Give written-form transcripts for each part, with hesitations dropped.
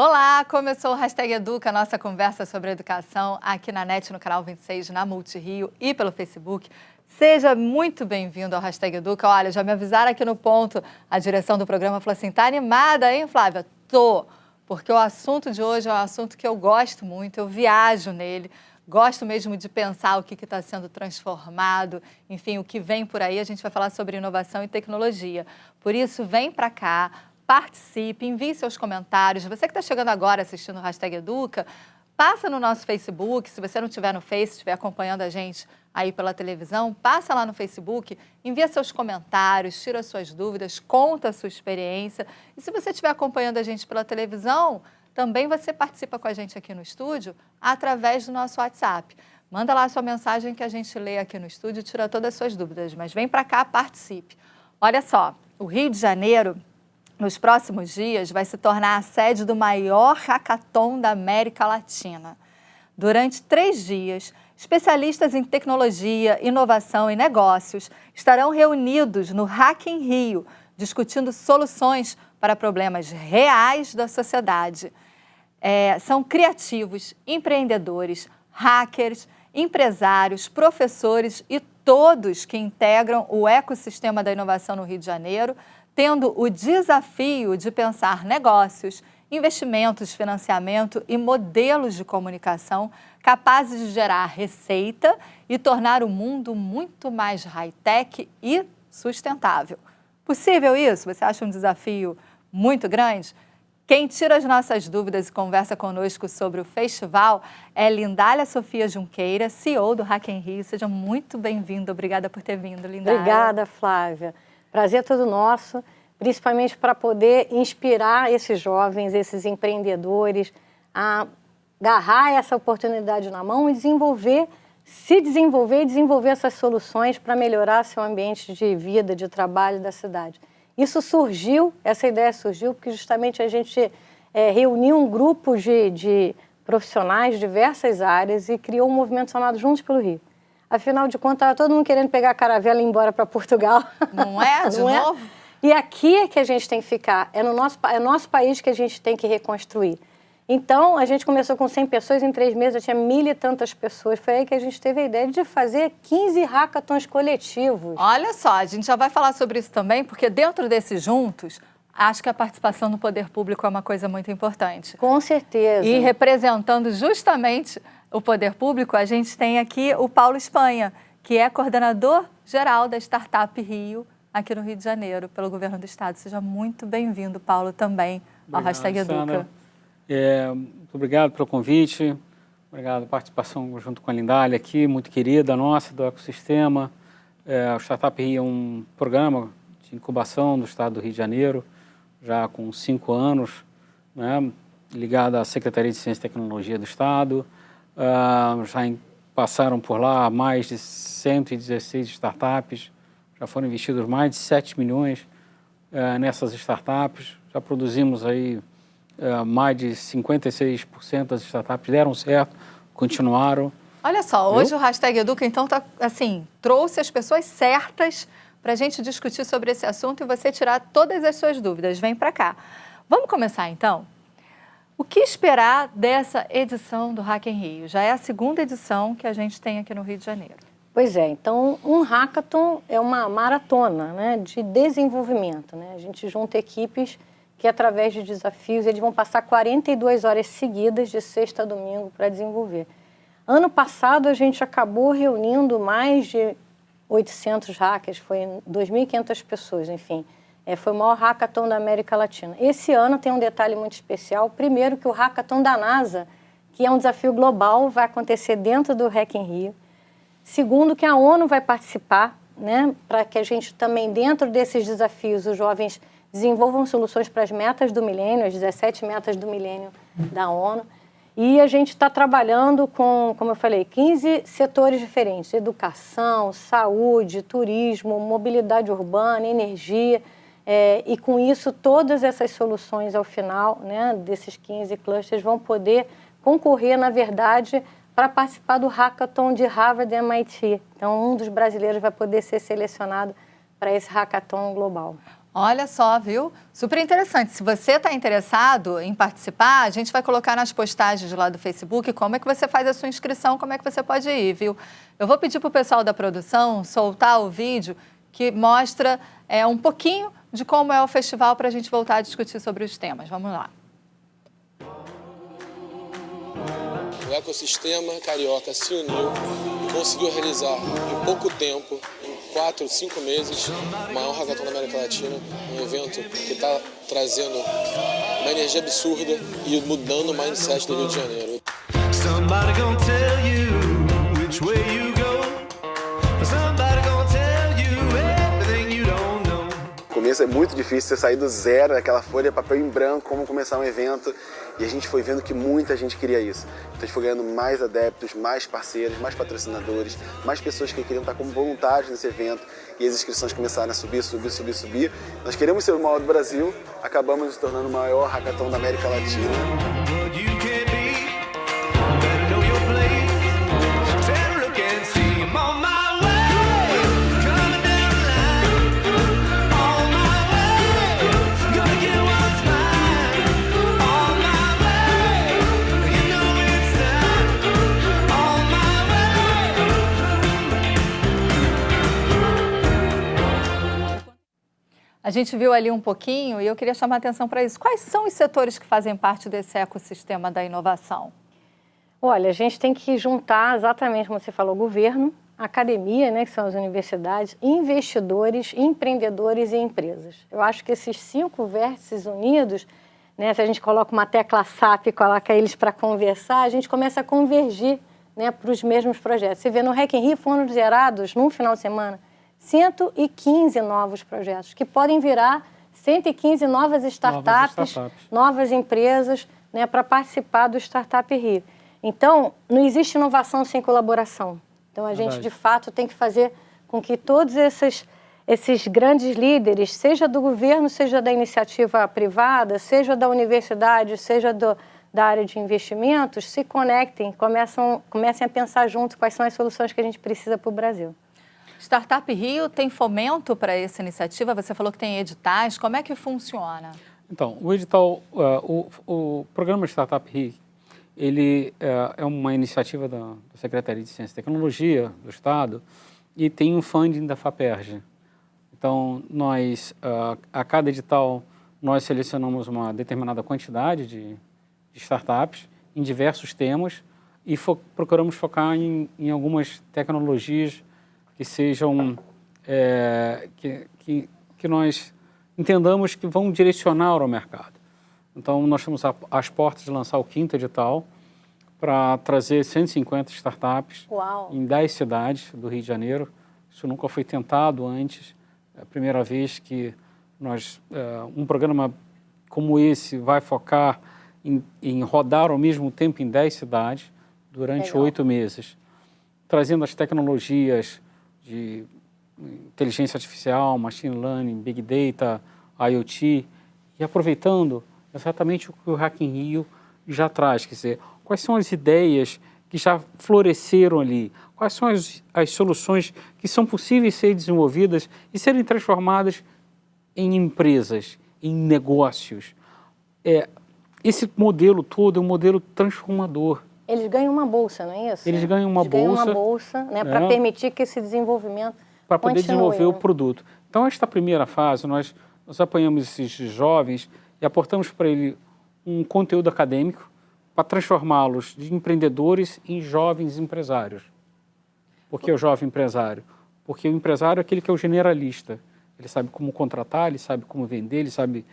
Olá, começou o Hashtag Educa, nossa conversa sobre educação aqui na NET, no canal 26, na Multirio e pelo Facebook. Seja muito bem-vindo ao Hashtag Educa. Olha, já me avisaram aqui no ponto, a direção do programa falou assim, tá animada, hein, Flávia? Tô, porque o assunto de hoje é um assunto que eu gosto muito, eu viajo nele, gosto mesmo de pensar o que está sendo transformado, enfim, o que vem por aí. A gente vai falar sobre inovação e tecnologia. Por isso, vem para cá, participe, envie seus comentários. Você que está chegando agora assistindo o Hashtag Educa, passa no nosso Facebook. Se você não estiver no Face, estiver acompanhando a gente aí pela televisão, passa lá no Facebook, envia seus comentários, tira suas dúvidas, conta a sua experiência. E se você estiver acompanhando a gente pela televisão, também você participa com a gente aqui no estúdio através do nosso WhatsApp. Manda lá a sua mensagem que a gente lê aqui no estúdio e tira todas as suas dúvidas. Mas vem para cá, participe. Olha só, o Rio de Janeiro, nos próximos dias, vai se tornar a sede do maior hackathon da América Latina. Durante 3 dias, especialistas em tecnologia, inovação e negócios estarão reunidos no Hack in Rio, discutindo soluções para problemas reais da sociedade. São criativos, empreendedores, hackers, empresários, professores e todos que integram o ecossistema da inovação no Rio de Janeiro, tendo o desafio de pensar negócios, investimentos, financiamento e modelos de comunicação capazes de gerar receita e tornar o mundo muito mais high-tech e sustentável. Possível isso? Você acha um desafio muito grande? Quem tira as nossas dúvidas e conversa conosco sobre o festival é Lindália Sofia Junqueira, CEO do Hack in Rio. Seja muito bem-vinda. Obrigada por ter vindo, Lindália. Obrigada, Flávia. Prazer todo nosso, principalmente para poder inspirar esses jovens, esses empreendedores, a agarrar essa oportunidade na mão e se desenvolver e desenvolver essas soluções para melhorar seu ambiente de vida, de trabalho da cidade. Essa ideia surgiu porque justamente a gente reuniu um grupo de profissionais de diversas áreas e criou um movimento chamado Juntos pelo Rio. Afinal de contas, estava todo mundo querendo pegar a caravela e ir embora para Portugal. Não é? De novo? E aqui é que a gente tem que ficar, é nosso país que a gente tem que reconstruir. Então, a gente começou com 100 pessoas, em 3 meses já tinha 1.000 e tantas pessoas. Foi aí que a gente teve a ideia de fazer 15 hackathons coletivos. Olha só, a gente já vai falar sobre isso também, porque dentro desses juntos, acho que a participação do poder público é uma coisa muito importante. Com certeza. E representando justamente o poder público, a gente tem aqui o Paulo Espanha, que é coordenador geral da Startup Rio, aqui no Rio de Janeiro, pelo governo do estado. Seja muito bem-vindo, Paulo, também ao Hashtag Educa. Muito obrigado pelo convite, obrigado pela participação junto com a Lindália aqui, muito querida nossa, do ecossistema. O Startup Rio é um programa de incubação do estado do Rio de Janeiro, já com 5 anos, né, ligado à Secretaria de Ciência e Tecnologia do estado. Passaram por lá mais de 116 startups, já foram investidos mais de 7 milhões nessas startups, já produzimos aí mais de 56% das startups deram certo, continuaram. Olha só, hoje o Hashtag Educa, então, trouxe as pessoas certas para a gente discutir sobre esse assunto e você tirar todas as suas dúvidas. Vem para cá. Vamos começar, então? O que esperar dessa edição do Hack in Rio? Já é a 2ª edição que a gente tem aqui no Rio de Janeiro. Pois é, então um hackathon é uma maratona, né, de desenvolvimento, né? A gente junta equipes que através de desafios eles vão passar 42 horas seguidas de sexta a domingo para desenvolver. Ano passado a gente acabou reunindo mais de 800 hackers, foi 2.500 pessoas, enfim. Foi o maior hackathon da América Latina. Esse ano tem um detalhe muito especial. Primeiro que o hackathon da NASA, que é um desafio global, vai acontecer dentro do Hack in Rio. Segundo que a ONU vai participar, né, para que a gente também, dentro desses desafios, os jovens desenvolvam soluções para as metas do milênio, as 17 metas do milênio da ONU. E a gente está trabalhando com, como eu falei, 15 setores diferentes: educação, saúde, turismo, mobilidade urbana, energia. E com isso, todas essas soluções ao final, né, desses 15 clusters vão poder concorrer, na verdade, para participar do hackathon de Harvard e MIT. Então, um dos brasileiros vai poder ser selecionado para esse hackathon global. Olha só, viu? Super interessante. Se você está interessado em participar, a gente vai colocar nas postagens lá do Facebook como é que você faz a sua inscrição, como é que você pode ir, viu? Eu vou pedir para o pessoal da produção soltar o vídeo que mostra um pouquinho de como é o festival para a gente voltar a discutir sobre os temas. Vamos lá. O ecossistema carioca se uniu e conseguiu realizar em pouco tempo, em 4, 5 meses, o maior hackathon da América Latina, um evento que está trazendo uma energia absurda e mudando o mindset do Rio de Janeiro. No começo é muito difícil você sair do zero, aquela folha de papel em branco, como começar um evento. E a gente foi vendo que muita gente queria isso. Então a gente foi ganhando mais adeptos, mais parceiros, mais patrocinadores, mais pessoas que queriam estar como voluntários nesse evento. E as inscrições começaram a subir. Nós queremos ser o maior do Brasil, acabamos nos tornando o maior hackathon da América Latina. A gente viu ali um pouquinho e eu queria chamar a atenção para isso. Quais são os setores que fazem parte desse ecossistema da inovação? Olha, a gente tem que juntar exatamente como você falou, governo, academia, né, que são as universidades, investidores, empreendedores e empresas. Eu acho que esses 5 vértices unidos, né, se a gente coloca uma tecla SAP e coloca eles para conversar, a gente começa a convergir, né, para os mesmos projetos. Você vê no Hack in Rio foram gerados, num final de semana, 115 novos projetos, que podem virar 115 novas startups, novas empresas, né, para participar do Startup Rio. Então, não existe inovação sem colaboração. Então, a gente, de fato, tem que fazer com que todos esses grandes líderes, seja do governo, seja da iniciativa privada, seja da universidade, seja da área de investimentos, se conectem, comecem a pensar junto quais são as soluções que a gente precisa para o Brasil. Startup Rio tem fomento para essa iniciativa? Você falou que tem editais. Como é que funciona? Então, o edital, o programa Startup Rio, ele é uma iniciativa da Secretaria de Ciência e Tecnologia do Estado e tem um funding da FAPERJ. Então, nós, a cada edital, nós selecionamos uma determinada quantidade de startups em diversos temas e procuramos focar em algumas tecnologias que sejam, que nós entendamos que vão direcionar ao mercado. Então, nós estamos às portas de lançar o 5º edital para trazer 150 startups em 10 cidades do Rio de Janeiro. Isso nunca foi tentado antes. É a primeira vez que um programa como esse vai focar em rodar ao mesmo tempo em 10 cidades durante 8 meses, trazendo as tecnologias de inteligência artificial, machine learning, big data, IoT, e aproveitando exatamente o que o Hack in Rio já traz, quer dizer, quais são as ideias que já floresceram ali, quais são as soluções que são possíveis ser desenvolvidas e serem transformadas em empresas, em negócios. Esse modelo todo é um modelo transformador. Eles ganham uma bolsa, não é isso? Eles ganham uma bolsa, né, para permitir que esse desenvolvimento para poder desenvolver o produto. Então, esta primeira fase, nós apoiamos esses jovens e aportamos para ele um conteúdo acadêmico para transformá-los de empreendedores em jovens empresários. Por que o jovem empresário? Porque o empresário é aquele que é o generalista. Ele sabe como contratar, ele sabe como vender, ele sabe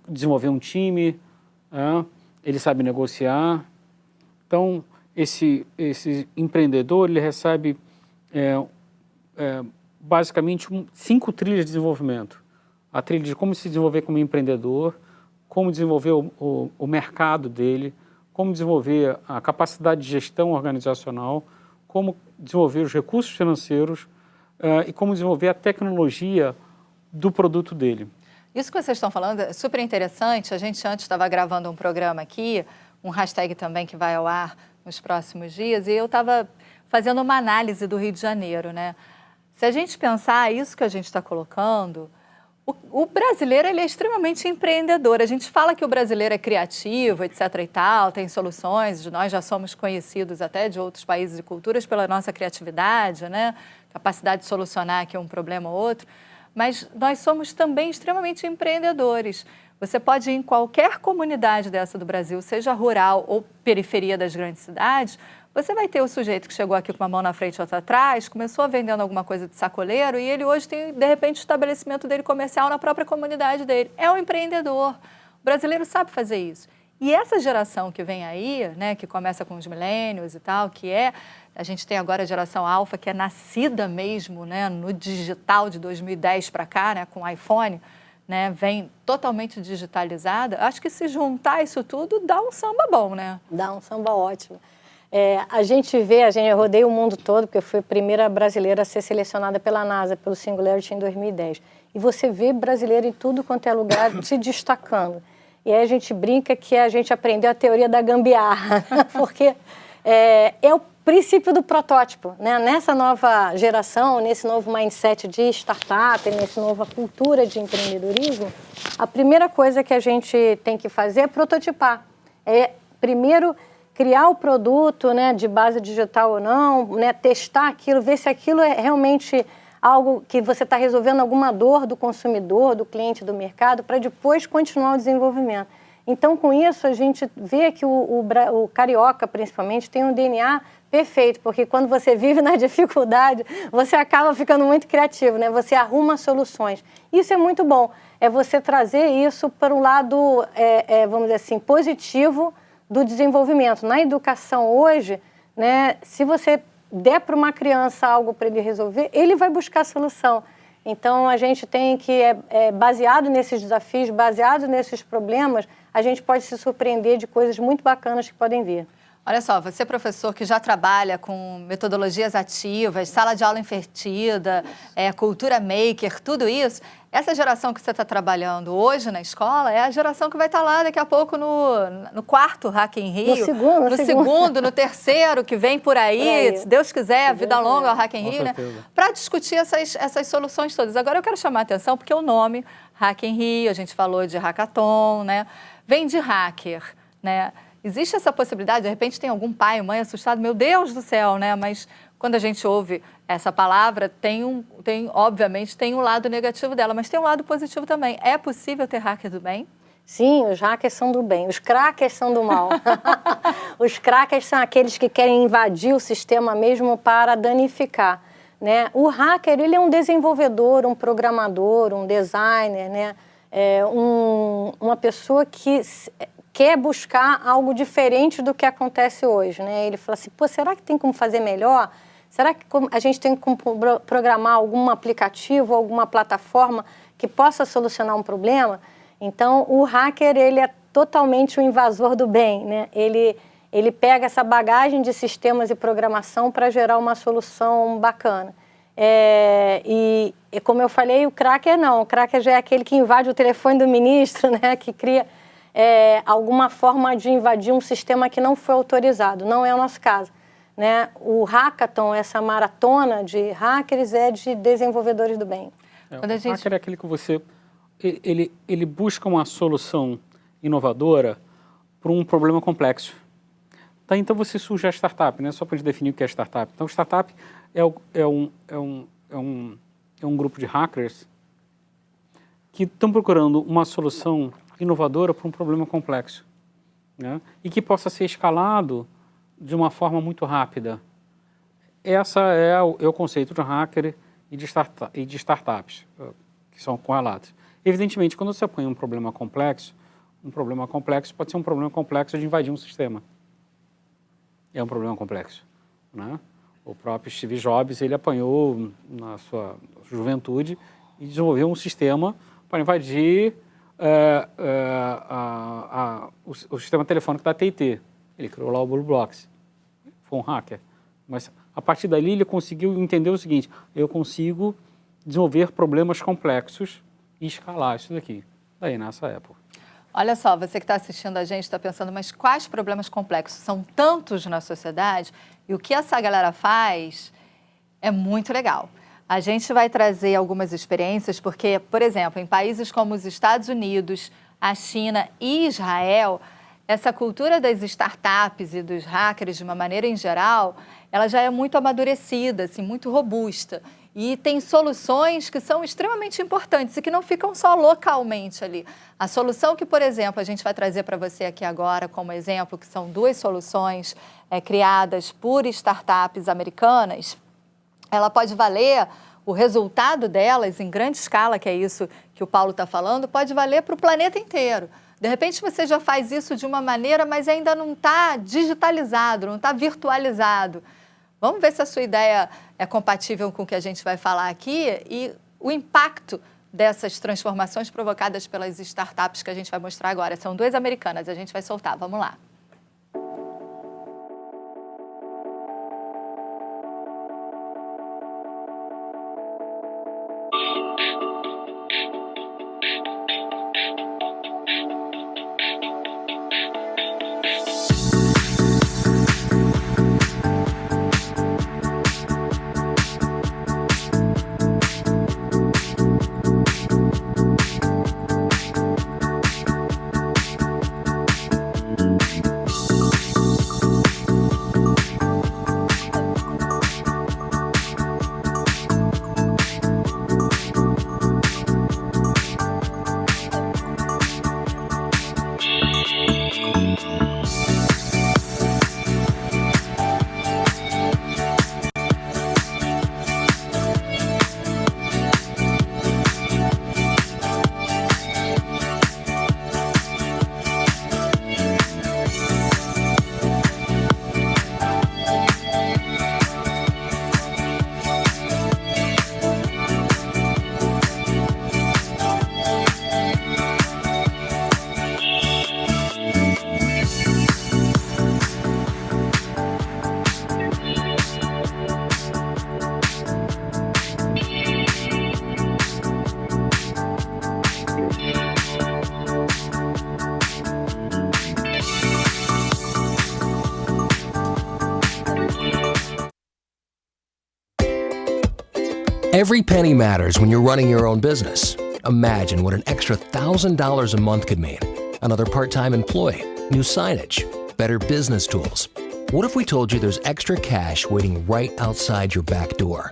desenvolver um time, ele sabe negociar. Então, esse empreendedor, ele recebe basicamente 5 trilhas de desenvolvimento. A trilha de como se desenvolver como empreendedor, como desenvolver o mercado dele, como desenvolver a capacidade de gestão organizacional, como desenvolver os recursos financeiros e como desenvolver a tecnologia do produto dele. Isso que vocês estão falando é super interessante. A gente antes estava gravando um programa aqui, um hashtag também que vai ao ar nos próximos dias, e eu estava fazendo uma análise do Rio de Janeiro, né? Se a gente pensar isso que a gente está colocando, O brasileiro ele é extremamente empreendedor. A gente fala que o brasileiro é criativo, etc. e tal, tem soluções. Nós já somos conhecidos até de outros países e culturas pela nossa criatividade, né? Capacidade de solucionar aqui um problema ou outro. Mas nós somos também extremamente empreendedores. Você pode ir em qualquer comunidade dessa do Brasil, seja rural ou periferia das grandes cidades, você vai ter o sujeito que chegou aqui com uma mão na frente e outra atrás, começou vendendo alguma coisa de sacoleiro e ele hoje tem, de repente, o estabelecimento dele comercial na própria comunidade dele. É um empreendedor. O brasileiro sabe fazer isso. E essa geração que vem aí, né, que começa com os millennials e tal, a gente tem agora a geração alfa, que é nascida mesmo, né, no digital de 2010 para cá, né, com o iPhone, né, vem totalmente digitalizada. Acho que se juntar isso tudo, dá um samba bom, né? Dá um samba ótimo. A gente eu rodei o mundo todo, porque eu fui a primeira brasileira a ser selecionada pela NASA, pelo Singularity em 2010. E você vê brasileiro em tudo quanto é lugar se destacando. E aí a gente brinca que a gente aprendeu a teoria da gambiarra, porque é o princípio do protótipo, né? Nessa nova geração, nesse novo mindset de startup, nessa nova cultura de empreendedorismo, a primeira coisa que a gente tem que fazer é prototipar. Primeiro, criar o produto, né, de base digital ou não, né, testar aquilo, ver se aquilo é realmente algo que você está resolvendo alguma dor do consumidor, do cliente, do mercado, para depois continuar o desenvolvimento. Então, com isso, a gente vê que o carioca, principalmente, tem um DNA perfeito, porque quando você vive na dificuldade, você acaba ficando muito criativo, né? Você arruma soluções. Isso é muito bom, é você trazer isso para um lado, vamos dizer assim, positivo do desenvolvimento. Na educação hoje, né, se você der para uma criança algo para ele resolver, ele vai buscar a solução. Então, a gente tem que, baseado nesses desafios, baseado nesses problemas, a gente pode se surpreender de coisas muito bacanas que podem vir. Olha só, você professor que já trabalha com metodologias ativas, sala de aula invertida, cultura maker, tudo isso, essa geração que você está trabalhando hoje na escola é a geração que vai estar lá daqui a pouco no quarto Hack in Rio. No segundo, no terceiro, que vem por aí, se Deus quiser, vida longa ao Hack in Rio, né? Para discutir essas soluções todas. Agora eu quero chamar a atenção porque o nome Hack in Rio, a gente falou de hackathon, né? Vem de hacker, né? Existe essa possibilidade, de repente tem algum pai, mãe assustado, meu Deus do céu, né? Mas quando a gente ouve essa palavra, obviamente tem um lado negativo dela, mas tem um lado positivo também. É possível ter hacker do bem? Sim, os hackers são do bem, os crackers são do mal. Os crackers são aqueles que querem invadir o sistema mesmo para danificar, né? O hacker, ele é um desenvolvedor, um programador, um designer, né? Uma pessoa que quer buscar algo diferente do que acontece hoje, né? Ele fala assim, será que tem como fazer melhor? Será que a gente tem como programar algum aplicativo, alguma plataforma que possa solucionar um problema? Então, o hacker, ele é totalmente o invasor do bem, né? Ele pega essa bagagem de sistemas e programação para gerar uma solução bacana. E como eu falei, o cracker não. O cracker já é aquele que invade o telefone do ministro, né? Que cria alguma forma de invadir um sistema que não foi autorizado. Não é o nosso caso, né? O hackathon, essa maratona de hackers, é de desenvolvedores do bem. O hacker é aquele que ele busca uma solução inovadora para um problema complexo. Tá, então você surge a startup, né? Só para definir o que é startup. Então, startup é um grupo de hackers que estão procurando uma solução inovadora para um problema complexo, né? E que possa ser escalado de uma forma muito rápida. Essa é o conceito de hacker e de startups, que são correlatos. Evidentemente, quando você põe um problema complexo pode ser um problema complexo de invadir um sistema. É um problema complexo, né? O próprio Steve Jobs, ele apanhou na sua juventude e desenvolveu um sistema para invadir o sistema telefônico da AT&T. Ele criou lá o Blue Box. Foi um hacker. Mas, a partir dali, ele conseguiu entender o seguinte, eu consigo desenvolver problemas complexos e escalar isso daqui. Daí, nessa época. Olha só, você que está assistindo a gente está pensando, mas quais problemas complexos? São tantos na sociedade e o que essa galera faz é muito legal. A gente vai trazer algumas experiências, porque, por exemplo, em países como os Estados Unidos, a China e Israel, essa cultura das startups e dos hackers, de uma maneira em geral, ela já é muito amadurecida, assim, muito robusta. E tem soluções que são extremamente importantes e que não ficam só localmente ali. A solução que, por exemplo, a gente vai trazer para você aqui agora como exemplo, que são 2 soluções criadas por startups americanas, ela pode valer, o resultado delas em grande escala, que é isso que o Paulo está falando, pode valer para o planeta inteiro. De repente você já faz isso de uma maneira, mas ainda não está digitalizado, não está virtualizado. Vamos ver se a sua ideia é compatível com o que a gente vai falar aqui e o impacto dessas transformações provocadas pelas startups que a gente vai mostrar agora. São 2 americanas, a gente vai soltar. Vamos lá. Every penny matters when you're running your own business. Imagine what an extra $1,000 a month could mean. Another part-time employee, new signage, better business tools. What if we told you there's extra cash waiting right outside your back door?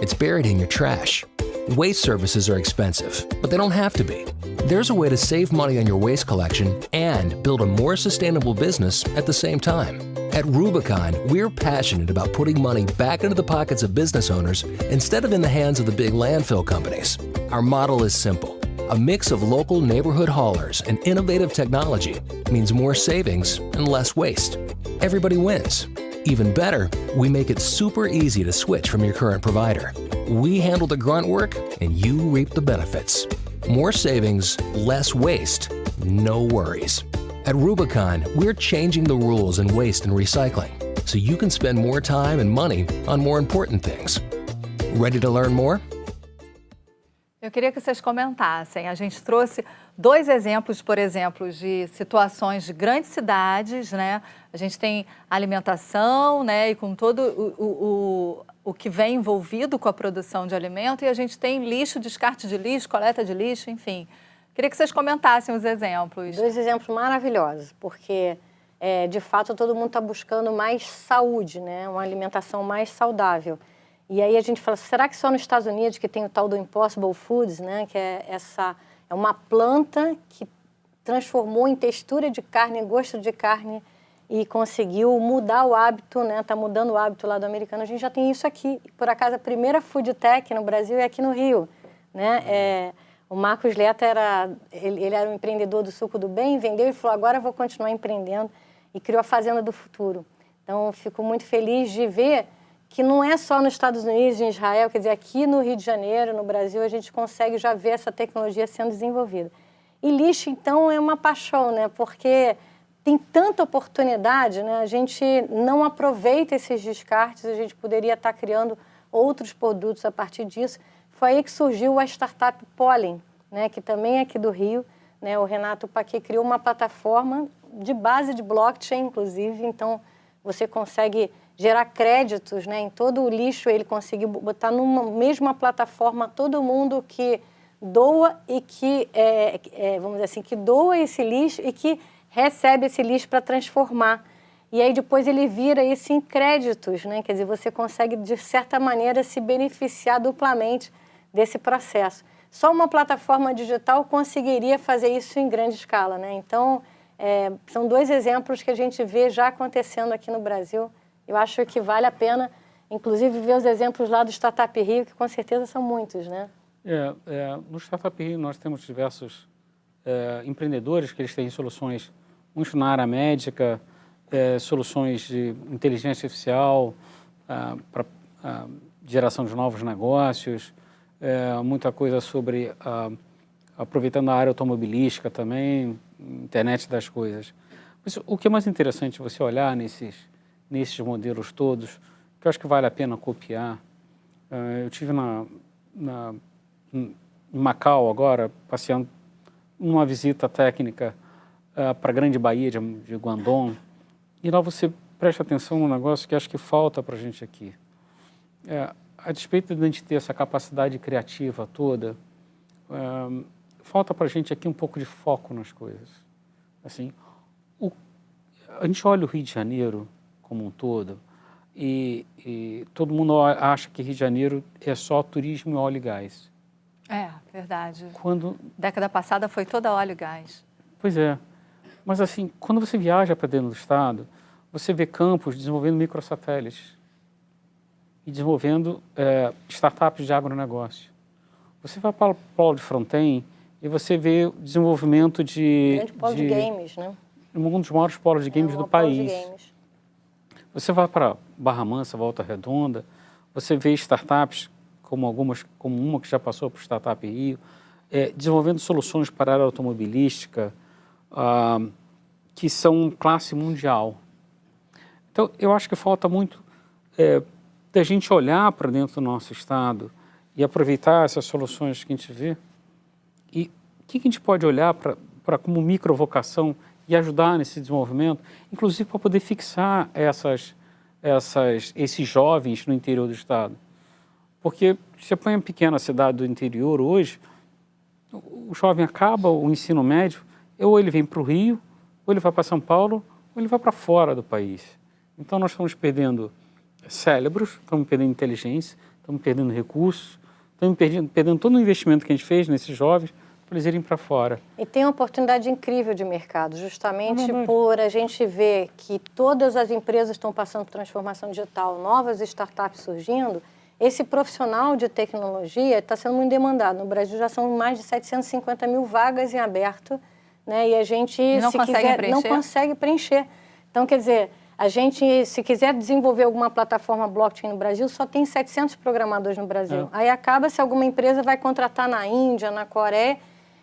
It's buried in your trash. Waste services are expensive, but they don't have to be. There's a way to save money on your waste collection and build a more sustainable business at the same time. At Rubicon, we're passionate about putting money back into the pockets of business owners instead of in the hands of the big landfill companies. Our model is simple. A mix of local neighborhood haulers and innovative technology means more savings and less waste. Everybody wins. Even better, we make it super easy to switch from your current provider. We handle the grunt work and you reap the benefits. More savings, less waste, no worries. At Rubicon, we're changing the rules in waste and recycling so you can spend more time and money on more important things. Ready to learn more? Eu queria que vocês comentassem. A gente trouxe 2 exemplos, por exemplo, de situações de grandes cidades, né? A gente tem alimentação, né? E com todo o que vem envolvido com a produção de alimento, e a gente tem lixo, descarte de lixo, coleta de lixo, enfim. Queria que vocês comentassem os exemplos. 2 exemplos maravilhosos, porque, de fato, todo mundo está buscando mais saúde, né? Uma alimentação mais saudável. E aí a gente fala, será que só nos Estados Unidos que tem o tal do Impossible Foods, né? Que é uma planta que transformou em textura de carne, gosto de carne e conseguiu mudar o hábito, né? Está mudando o hábito lá do americano. A gente já tem isso aqui. Por acaso, a primeira food tech no Brasil é aqui no Rio, né? O Marcos Leta ele era um empreendedor do suco do bem, vendeu e falou, agora eu vou continuar empreendendo, e criou a Fazenda do Futuro. Então, fico muito feliz de ver que não é só nos Estados Unidos e em Israel, quer dizer, aqui no Rio de Janeiro, no Brasil, a gente consegue já ver essa tecnologia sendo desenvolvida. E lixo, então, é uma paixão, né? Porque tem tanta oportunidade, né? A gente não aproveita esses descartes, a gente poderia estar criando outros produtos a partir disso. Foi aí que surgiu a startup Pollen, né? Que também é aqui do Rio, né? O Renato Paquet criou uma plataforma de base de blockchain, inclusive, então você consegue gerar créditos, né, em todo o lixo, ele conseguir botar numa mesma plataforma todo mundo que doa e que, vamos dizer assim, que doa esse lixo e que recebe esse lixo para transformar. E aí depois ele vira isso em créditos, né? Quer dizer, você consegue, de certa maneira, se beneficiar duplamente desse processo. Só uma plataforma digital conseguiria fazer isso em grande escala, né? Então, são 2 exemplos que a gente vê já acontecendo aqui no Brasil. Eu acho que vale a pena, inclusive, ver os exemplos lá do Startup Rio, que com certeza são muitos, né? No Startup Rio nós temos diversos empreendedores que eles têm soluções, uns na área médica, soluções de inteligência artificial para geração de novos negócios, muita coisa sobre aproveitando a área automobilística também, internet das coisas. Mas o que é mais interessante você olhar nesses modelos todos, que eu acho que vale a pena copiar. Eu estive em Macau agora, passeando numa visita técnica para a grande baía de Guangdong, e lá você presta atenção num negócio que acho que falta para a gente aqui. A despeito de a gente ter essa capacidade criativa toda, falta para a gente aqui um pouco de foco nas coisas. Assim, a gente olha o Rio de Janeiro como um todo e todo mundo acha que Rio de Janeiro é só turismo e óleo e gás. Verdade. Quando... Década passada foi toda óleo e gás. Pois é. Mas assim, quando você viaja para dentro do estado, você vê campos desenvolvendo microsatélites e desenvolvendo startups de agronegócio. Você vai para o polo de Fronten e você vê o desenvolvimento de... Grande polo de games, né? Um dos maiores polos de games do país. De games. Você vai para Barra Mansa, Volta Redonda, você vê startups como uma que já passou para o Startup Rio, desenvolvendo soluções para a área automobilística, que são classe mundial. Então, eu acho que falta muito da gente olhar para dentro do nosso estado e aproveitar essas soluções que a gente vê. E o que a gente pode olhar para como microvocação e ajudar nesse desenvolvimento, inclusive para poder fixar esses jovens no interior do estado. Porque se você põe uma pequena cidade do interior hoje, o jovem acaba o ensino médio, ou ele vem para o Rio, ou ele vai para São Paulo, ou ele vai para fora do país. Então nós estamos perdendo cérebros, estamos perdendo inteligência, estamos perdendo recursos, estamos perdendo todo o investimento que a gente fez nesses jovens para eles irem para fora. E tem uma oportunidade incrível de mercado, justamente por a gente ver que todas as empresas estão passando por transformação digital, novas startups surgindo. Esse profissional de tecnologia está sendo muito demandado. No Brasil já são mais de 750 mil vagas em aberto, né? E a gente, não consegue preencher. Então, quer dizer, a gente, se quiser desenvolver alguma plataforma blockchain no Brasil, só tem 700 programadores no Brasil. Aí acaba se alguma empresa vai contratar na Índia, na Coreia,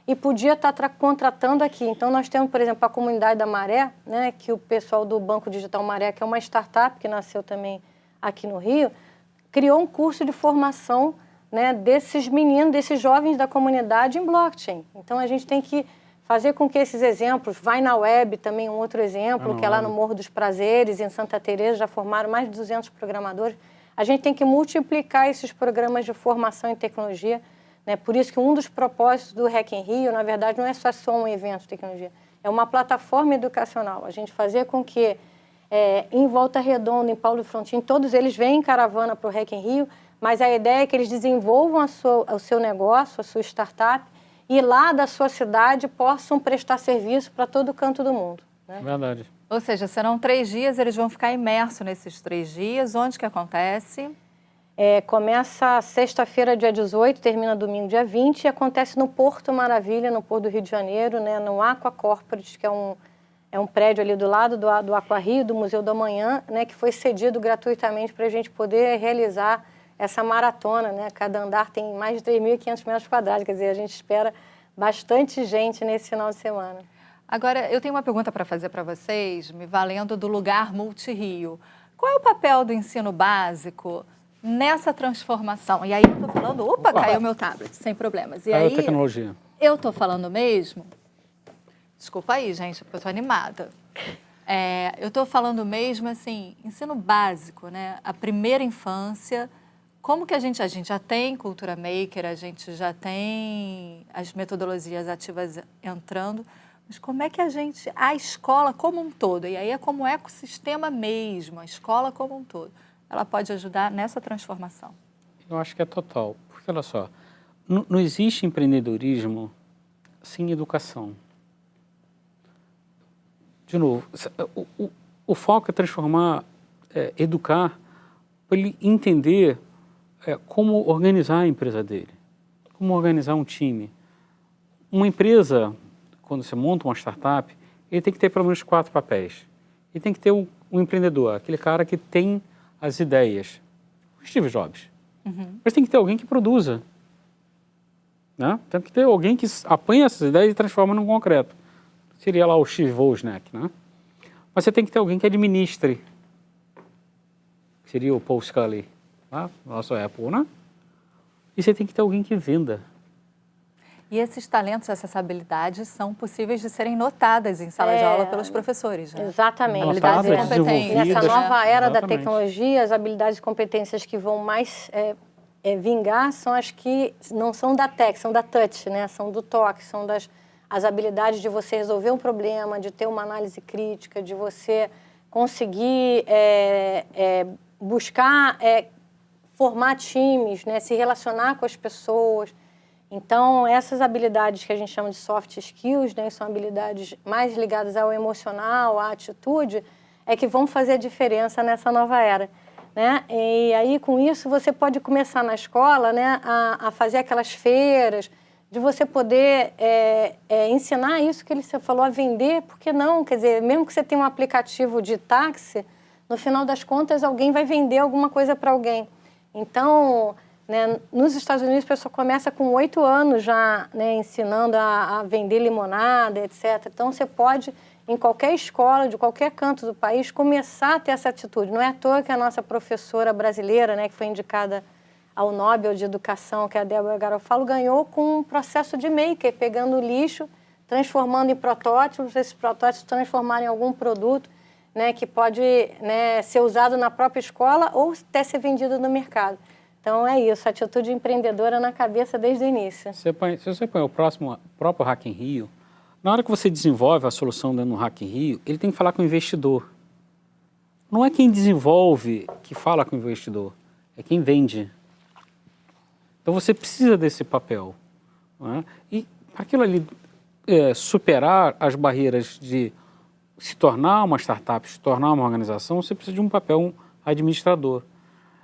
e podia estar contratando aqui. Então, nós temos, por exemplo, a comunidade da Maré, né? Que o pessoal do Banco Digital Maré, que é uma startup que nasceu também aqui no Rio, criou um curso de formação, né, desses meninos, desses jovens da comunidade em blockchain. Então, a gente tem que fazer com que esses exemplos, Vai na Web também um outro exemplo, que é lá no Morro dos Prazeres, em Santa Teresa, já formaram mais de 200 programadores. A gente tem que multiplicar esses programas de formação em tecnologia, né? Por isso que um dos propósitos do Hack in Rio, na verdade, não é só um evento de tecnologia, é uma plataforma educacional. A gente fazer com que em Volta Redonda, em Paulo Frontin, todos eles vêm em caravana para o Hack in Rio, mas a ideia é que eles desenvolvam o seu negócio, a sua startup, e lá da sua cidade possam prestar serviço para todo canto do mundo. Né? Verdade. Ou seja, serão 3 dias, eles vão ficar imersos nesses 3 dias. Onde que acontece? Começa sexta-feira, dia 18, termina domingo, dia 20, e acontece no Porto Maravilha, no Porto do Rio de Janeiro, né, no Aqua Corporate, que é um prédio ali do lado do Aqua Rio, do Museu do Amanhã, né, que foi cedido gratuitamente para a gente poder realizar essa maratona, né? Cada andar tem mais de 3.500 metros quadrados, quer dizer, a gente espera bastante gente nesse final de semana. Agora, eu tenho uma pergunta para fazer para vocês, me valendo do Lugar Multirio. Qual é o papel do ensino básico nessa transformação? E aí eu estou falando... Opa, caiu meu tablet, sem problemas. E aí, tecnologia. Eu estou falando mesmo... Desculpa aí, gente, porque eu estou animada. Eu estou falando mesmo, assim, ensino básico, né? A primeira infância, como que a gente já tem cultura maker, a gente já tem as metodologias ativas entrando, mas como é que a escola como um todo, e aí é como ecossistema mesmo, a escola como um todo, ela pode ajudar nessa transformação? Eu acho que é total, porque olha só, não existe empreendedorismo sem educação. De novo, o foco é transformar, educar, para ele entender como organizar a empresa dele, como organizar um time. Uma empresa, quando você monta uma startup, ele tem que ter pelo menos 4 papéis. Ele tem que ter um empreendedor, aquele cara que tem as ideias, o Steve Jobs. Mas tem que ter alguém que produza. Né? Tem que ter alguém que apanha essas ideias e transforma num concreto. Seria lá o Steve Wozniak, né? Mas você tem que ter alguém que administre. Seria o Paul Scully, tá? Nosso Apple, né? E você tem que ter alguém que venda. E esses talentos, essas habilidades são possíveis de serem notadas em sala de aula pelos professores, né? Exatamente. Habilidades e competências. Nessa nova era Exatamente. da tecnologia, as habilidades e competências que vão mais vingar são as que não são da tech, são da touch, né? São do toque, são as habilidades de você resolver um problema, de ter uma análise crítica, de você conseguir buscar formar times, né? Se relacionar com as pessoas. Então, essas habilidades que a gente chama de soft skills, né? São habilidades mais ligadas ao emocional, à atitude, é que vão fazer a diferença nessa nova era. Né? E aí, com isso, você pode começar na escola, né, a fazer aquelas feiras, de você poder ensinar isso que você falou, a vender, por que não? Quer dizer, mesmo que você tenha um aplicativo de táxi, no final das contas, alguém vai vender alguma coisa para alguém. Então, né, nos Estados Unidos, a pessoa começa com 8 anos já, né, ensinando a vender limonada, etc. Então, você pode, em qualquer escola, de qualquer canto do país, começar a ter essa atitude. Não é à toa que a nossa professora brasileira, né, que foi indicada ao Nobel de Educação, que é a Débora Garofalo, ganhou com um processo de maker, pegando lixo, transformando em protótipos, esses protótipos transformarem em algum produto, né, que pode, né, ser usado na própria escola ou até ser vendido no mercado. Então, é isso, a atitude empreendedora na cabeça desde o início. Se você põe o próprio Hack in Rio, na hora que você desenvolve a solução dentro do Hack in Rio, ele tem que falar com o investidor. Não é quem desenvolve que fala com o investidor, é quem vende. Então, você precisa desse papel. Não é? E para aquilo ali superar as barreiras de se tornar uma startup, se tornar uma organização, você precisa de um papel administrador.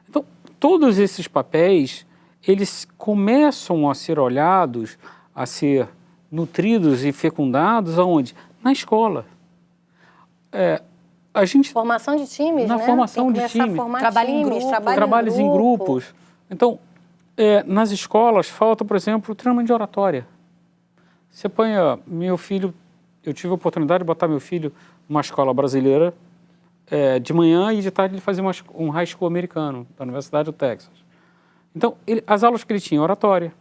Então, todos esses papéis, eles começam a ser olhados, a ser nutridos e fecundados aonde? Na escola. Formação de times, na né? formação de times. Trabalhos em grupos. Então, nas escolas falta, por exemplo, o treinamento de oratória. Você põe meu filho, eu tive a oportunidade de botar meu filho numa escola brasileira de manhã e de tarde ele fazia um high school americano da Universidade do Texas. Então, as aulas que ele tinha, oratória,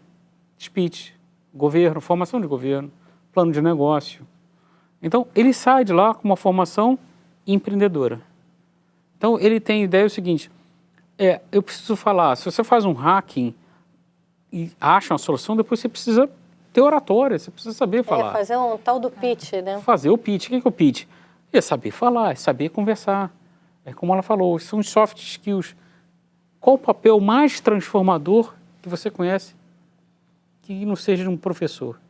speech, governo, formação de governo, plano de negócio. Então, ele sai de lá com uma formação empreendedora. Então, ele tem a ideia seguinte, eu preciso falar, se você faz um hacking e acha uma solução, depois você precisa ter oratória, você precisa saber falar. Fazer um tal do pitch, né? Fazer o pitch. O que é o pitch? É saber falar, é saber conversar. É como ela falou, são os soft skills. Qual o papel mais transformador que você conhece que não seja de um professor?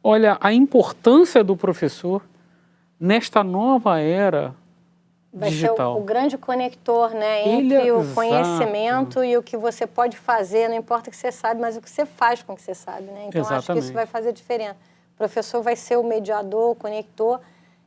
Olha a importância do professor nesta nova era digital. Vai ser o grande conector, né, entre o conhecimento e o que você pode fazer, não importa o que você sabe, mas o que você faz com o que você sabe, né? Então, acho que isso vai fazer diferença. O professor vai ser o mediador, o conector,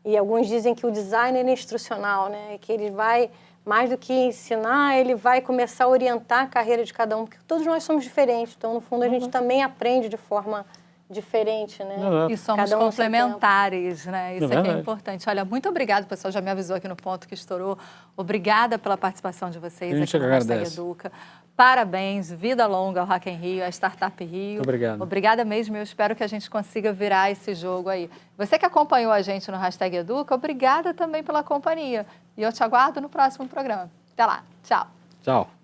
e alguns dizem que o designer é instrucional, né? Que ele vai, mais do que ensinar, ele vai começar a orientar a carreira de cada um, porque todos nós somos diferentes, então, no fundo, a gente também aprende de forma diferente, né? Exato. E somos Cada um no seu complementares, né? Isso aqui é verdade. importante. Olha, muito obrigada, o pessoal já me avisou aqui no ponto que estourou. Obrigada pela participação de vocês A gente aqui no Hashtag agradece. Educa. Parabéns, vida longa ao Hack in Rio, à Startup Rio. Muito obrigado. Obrigada mesmo, eu espero que a gente consiga virar esse jogo aí. Você que acompanhou a gente no Hashtag Educa, obrigada também pela companhia. E eu te aguardo no próximo programa. Até lá, tchau. Tchau.